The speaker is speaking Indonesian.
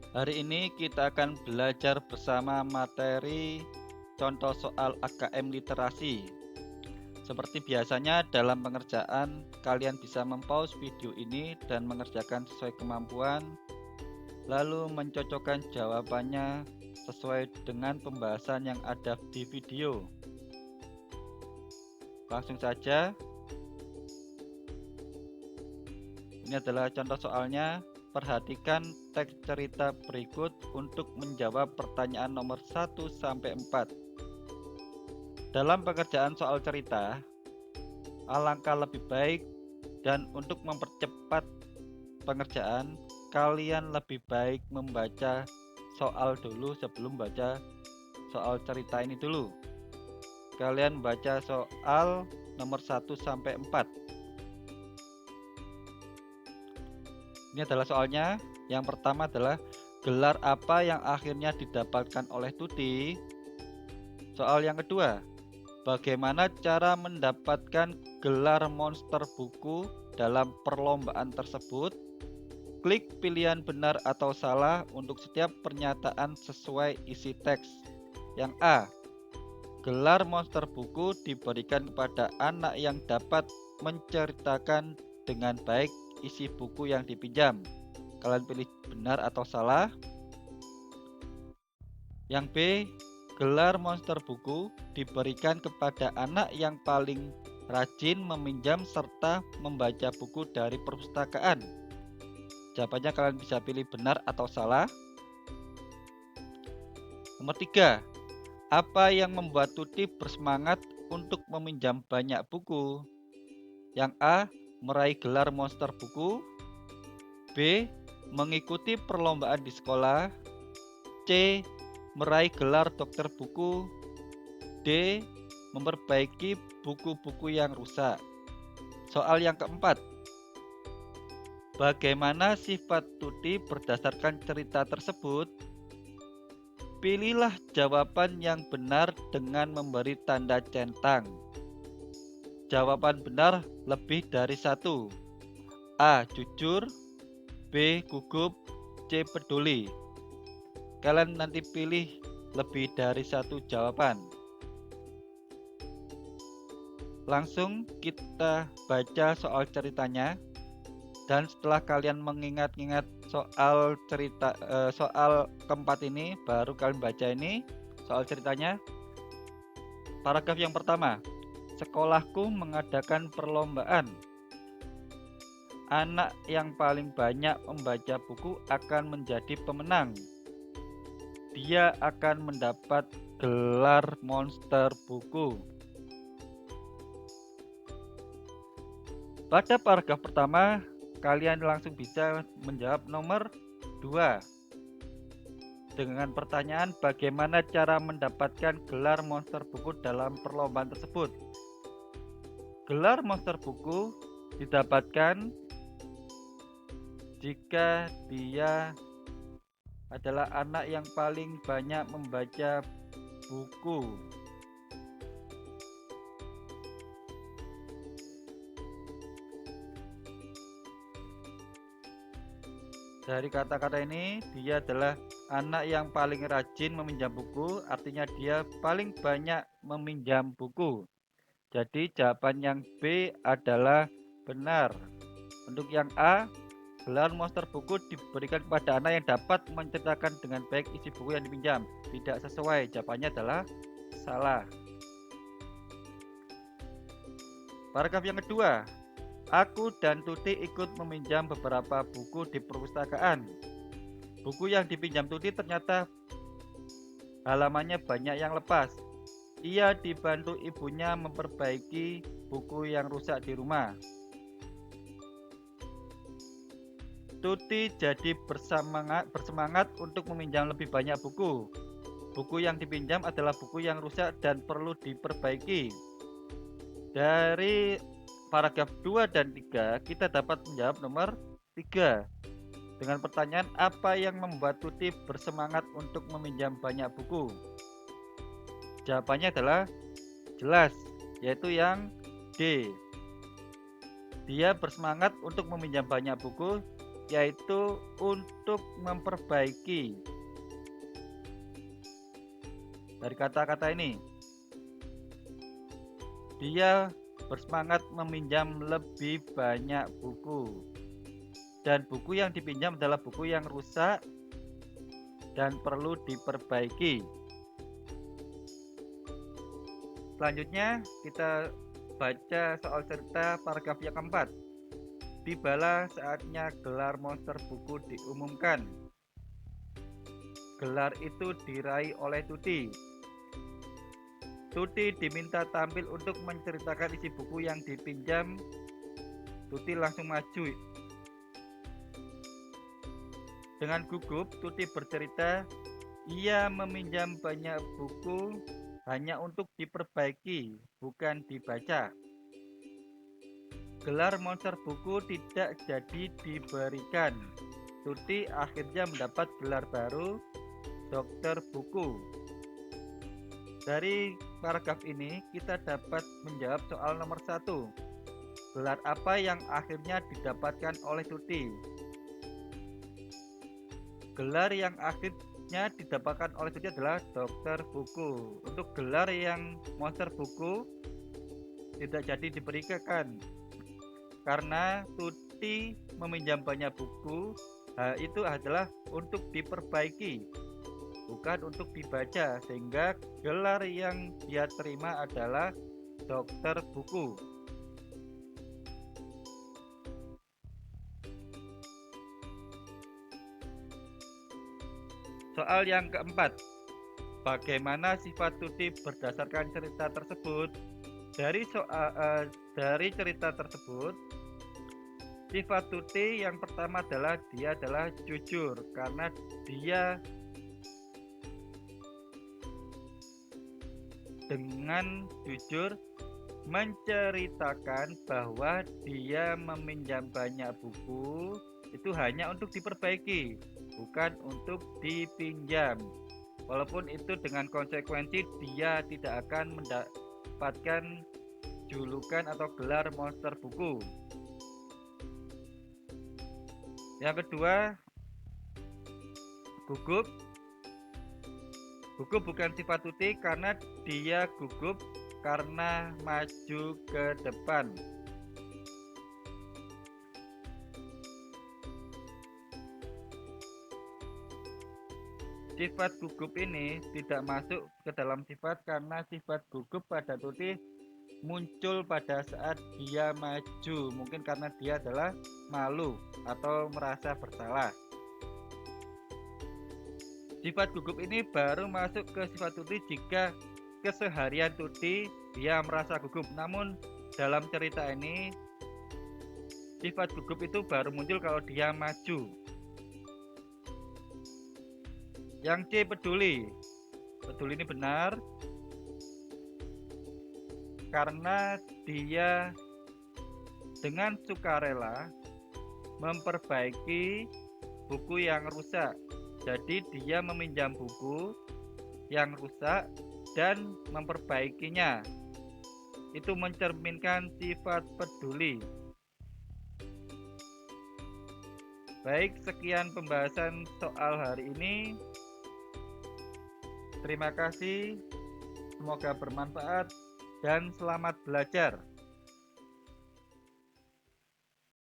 Hari ini kita akan belajar bersama materi contoh soal AKM literasi. Seperti biasanya dalam pengerjaan, kalian bisa mempause video ini dan mengerjakan sesuai kemampuan, lalu mencocokkan jawabannya sesuai dengan pembahasan yang ada di video. Langsung saja, ini adalah contoh soalnya. Perhatikan teks cerita berikut untuk menjawab pertanyaan nomor 1 sampai 4. Dalam pekerjaan soal cerita, alangkah lebih baik dan untuk mempercepat pengerjaan, kalian lebih baik membaca soal dulu sebelum baca soal cerita ini dulu. Kalian baca soal nomor 1 sampai 4. Ini adalah soalnya. Yang pertama adalah gelar apa yang akhirnya didapatkan oleh Tuti. Soal yang kedua, bagaimana cara mendapatkan gelar monster buku dalam perlombaan tersebut? Klik pilihan benar atau salah untuk setiap pernyataan sesuai isi teks. Yang A, gelar monster buku diberikan kepada anak yang dapat menceritakan dengan baik isi buku yang dipinjam. Kalian pilih benar atau salah. Yang B, gelar monster buku diberikan kepada anak yang paling rajin meminjam serta membaca buku dari perpustakaan. Jawabannya kalian bisa pilih benar atau salah. Nomor 3, apa yang membuat Tuti bersemangat untuk meminjam banyak buku? Yang A, meraih gelar monster buku. B, mengikuti perlombaan di sekolah. C, meraih gelar dokter buku. D, memperbaiki buku-buku yang rusak. Soal yang keempat, bagaimana sifat Tuti berdasarkan cerita tersebut? Pilihlah jawaban yang benar dengan memberi tanda centang. Jawaban benar lebih dari satu. A, jujur. B, gugup. C, peduli. Kalian nanti pilih lebih dari satu jawaban. Langsung kita baca soal ceritanya. Dan setelah kalian mengingat-ingat soal cerita soal keempat ini, baru kalian baca ini soal ceritanya. Paragraf yang pertama, sekolahku mengadakan perlombaan. Anak yang paling banyak membaca buku akan menjadi pemenang. Dia akan mendapat gelar monster buku. Pada paragraf pertama, kalian langsung bisa menjawab nomor 2 dengan pertanyaan bagaimana cara mendapatkan gelar monster buku dalam perlombaan tersebut. Gelar monster buku didapatkan jika dia adalah anak yang paling banyak membaca buku. Dari kata-kata ini, dia adalah anak yang paling rajin meminjam buku, artinya dia paling banyak meminjam buku. Jadi jawaban yang B adalah benar. Untuk yang A, gelar monster buku diberikan kepada anak yang dapat menceritakan dengan baik isi buku yang dipinjam. Tidak sesuai, jawabannya adalah salah. Paragraf yang kedua, aku dan Tuti ikut meminjam beberapa buku di perpustakaan. Buku yang dipinjam Tuti ternyata halamannya banyak yang lepas. Ia dibantu ibunya memperbaiki buku yang rusak di rumah. Tuti jadi bersemangat untuk meminjam lebih banyak buku. Buku yang dipinjam adalah buku yang rusak dan perlu diperbaiki. Dari paragraf 2 dan 3, kita dapat menjawab nomor 3 dengan pertanyaan apa yang membuat Tuti bersemangat untuk meminjam banyak buku. Jawabannya adalah jelas, yaitu yang D. Dia bersemangat untuk meminjam banyak buku yaitu untuk memperbaiki. Dari kata-kata ini, dia bersemangat meminjam lebih banyak buku, dan buku yang dipinjam adalah buku yang rusak dan perlu diperbaiki. Selanjutnya kita baca soal cerita paragraf yang keempat. Tibalah saatnya gelar monster buku diumumkan. Gelar itu diraih oleh Tuti. Tuti diminta tampil untuk menceritakan isi buku yang dipinjam. Tuti langsung maju. Dengan gugup, Tuti bercerita, ia meminjam banyak buku hanya untuk diperbaiki, bukan dibaca. Gelar monster buku tidak jadi diberikan. Tuti akhirnya mendapat gelar baru, dokter buku. Dari paragraf ini kita dapat menjawab soal nomor 1. Gelar apa yang akhirnya didapatkan oleh Tuti? Gelar yang akhirnya didapatkan oleh Tuti adalah dokter buku. Untuk gelar yang monster buku tidak jadi diberikan karena Tuti meminjam banyak buku. Hal itu adalah untuk diperbaiki, bukan untuk dibaca, sehingga gelar yang dia terima adalah dokter buku. Soal yang keempat, bagaimana sifat Tuti berdasarkan cerita tersebut? Dari cerita tersebut, sifat Tuti yang pertama adalah dia adalah jujur, karena dia dengan jujur menceritakan bahwa dia meminjam banyak buku itu hanya untuk diperbaiki, bukan untuk dipinjam. Walaupun itu dengan konsekuensi dia tidak akan mendapatkan julukan atau gelar monster buku. Yang kedua, gugup. Gugup bukan sifat Tuti karena dia gugup karena maju ke depan. Sifat gugup ini tidak masuk ke dalam sifat karena sifat gugup pada Tuti muncul pada saat dia maju, mungkin karena dia adalah malu atau merasa bersalah. Sifat gugup ini baru masuk ke sifat Tuti jika keseharian Tuti dia merasa gugup. Namun dalam cerita ini sifat gugup itu baru muncul kalau dia maju. Yang C, peduli. Peduli ini benar karena dia dengan sukarela memperbaiki buku yang rusak. Jadi dia meminjam buku yang rusak dan memperbaikinya. Itu mencerminkan sifat peduli. Baik, sekian pembahasan soal hari ini. Terima kasih, semoga bermanfaat dan selamat belajar.